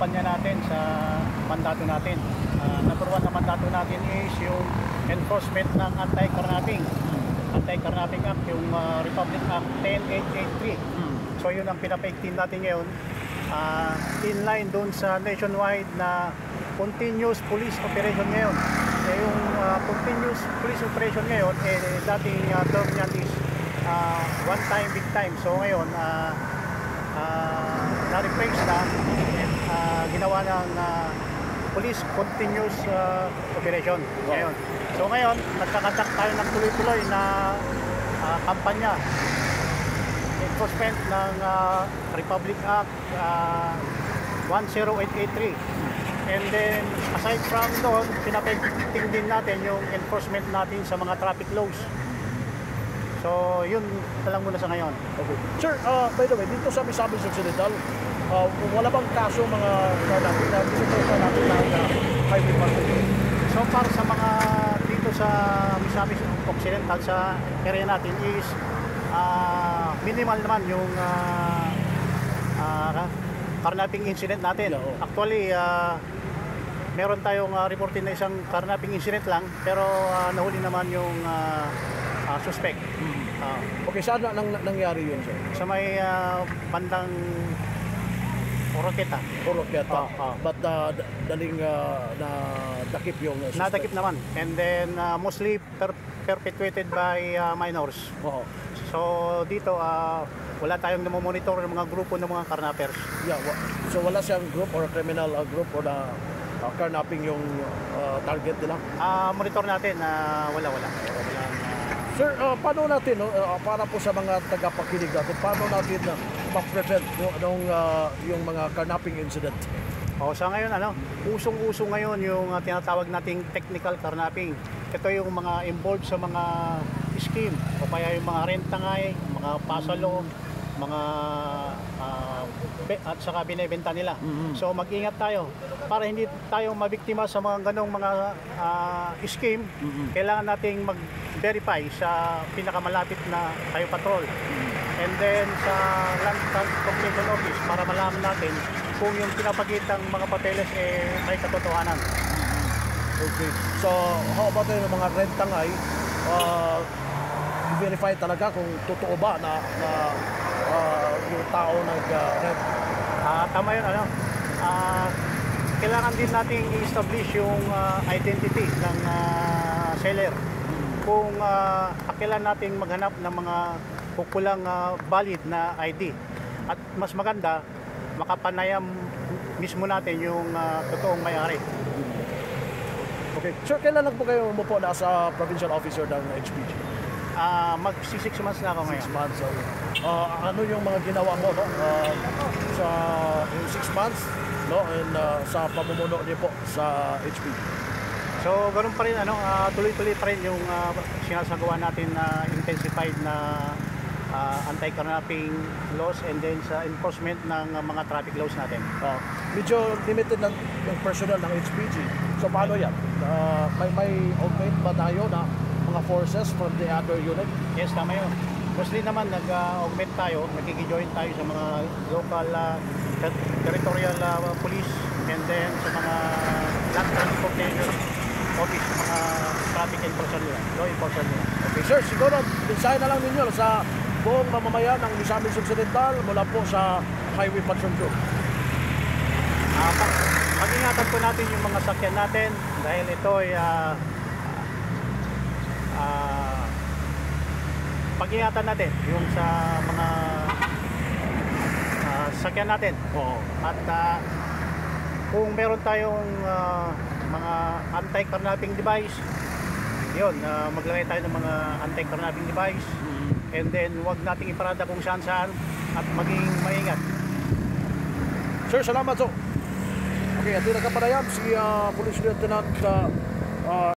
kumpanya natin sa mandato natin. Number one na mandato natin is yung enforcement ng Anti-Carnapping. Anti-Carnapping Act, yung Republic Act 10883. So yun ang pinapaigtin natin ngayon. Inline doon sa nationwide na continuous police operation ngayon. Yung continuous police operation ngayon, dating term niyan is one time, big time. So ngayon, na-replace na, ginawa ng police continuous operation ngayon. So ngayon, nagkakatak tayo ng tuloy-tuloy na kampanya enforcement ng Republic Act 10883. And then, aside from doon, pinapagting din natin yung enforcement natin sa mga traffic laws. So, yun na lang muna sa ngayon. Okay. Sir, by the way, dito sa Misamis Occidental, wala bang kaso mga karnapping na dito natin na highway patrol? So far sa mga dito sa Misamis Occidental sa area natin is minimal naman yung carnapping incident natin. Actually, meron tayong reportin na isang carnapping incident lang, pero nahuli naman yung suspect. Okay, saan nangyari yun, sir? Sa may bandang Oroqueta. But daling nadakip yung suspect? Nadakip naman. And then mostly perpetuated by minors. So dito, wala tayong namomonitor ng mga grupo ng mga carnappers. Yeah, so wala siyang group or criminal group o na carnapping yung target nila? Monitor natin, wala. Sir, paano natin, para po sa mga tagapakinig natin, paano natin ma-prevent yung mga carnapping incident? Sa ngayon, usong-uso ngayon yung tinatawag nating technical carnapping. Ito yung mga involved sa mga scheme o kaya yung mga rentangay, mga pasalo, mga at saka binebenta nila. So mag-ingat tayo para hindi tayo mabiktima sa mga ganong mga scheme. Kailangan nating mag-verify sa pinakamalapit na highway patrol. And then sa Land Transportation Office para malaman natin kung yung pinapagitang mga papeles may katotohanan. Okay. So how about yung mga rentangay? I-verify talaga kung totoo ba na yung tao nag-rent. Tama yun, kailangan din nating i-establish yung identity ng seller. Kung kailangan nating maghanap ng mga kukulang valid na ID. At mas maganda, makapanayam mismo natin yung totoong may-ari. Okay. Sir, kailan lang po kayo umupo na sa provincial officer ng HPG? Mag-6 months na ako ngayon. 6 months. Ano yung mga ginawa mo sa 6 months and sa pamumuno niyo po sa HPG? So, ganun pa rin, tuloy-tuloy pa rin yung sinasagawa natin na intensified na anti-carnapping laws and then sa enforcement ng mga traffic laws natin. Medyo limited ng personnel ng HPG. So, paano yan? May augment ba tayo na mga forces from the other unit? Yes, tama yun. Mostly naman nag-augment tayo, nagkikijoin tayo sa mga local territorial police and then sa mga land transportation office, mga traffic enforcer nila, law enforcer nila. Okay, sir, siguro mensahe na lang ninyo sa buong mamamayan ng Misamis Occidental mula po sa Highway Patrol Group. Pag-ingatan po natin yung mga sakyan natin dahil ito ay pag-ingatan natin yung sa mga sakyan natin. At kung meron tayong mga anti-carnapping device, yun, maglagay tayo ng mga anti-carnapping device and then huwag nating iparada kung saan-saan at maging maingat. Sir, salamat. Okay, at yung nagkapanayam si Police Lieutenant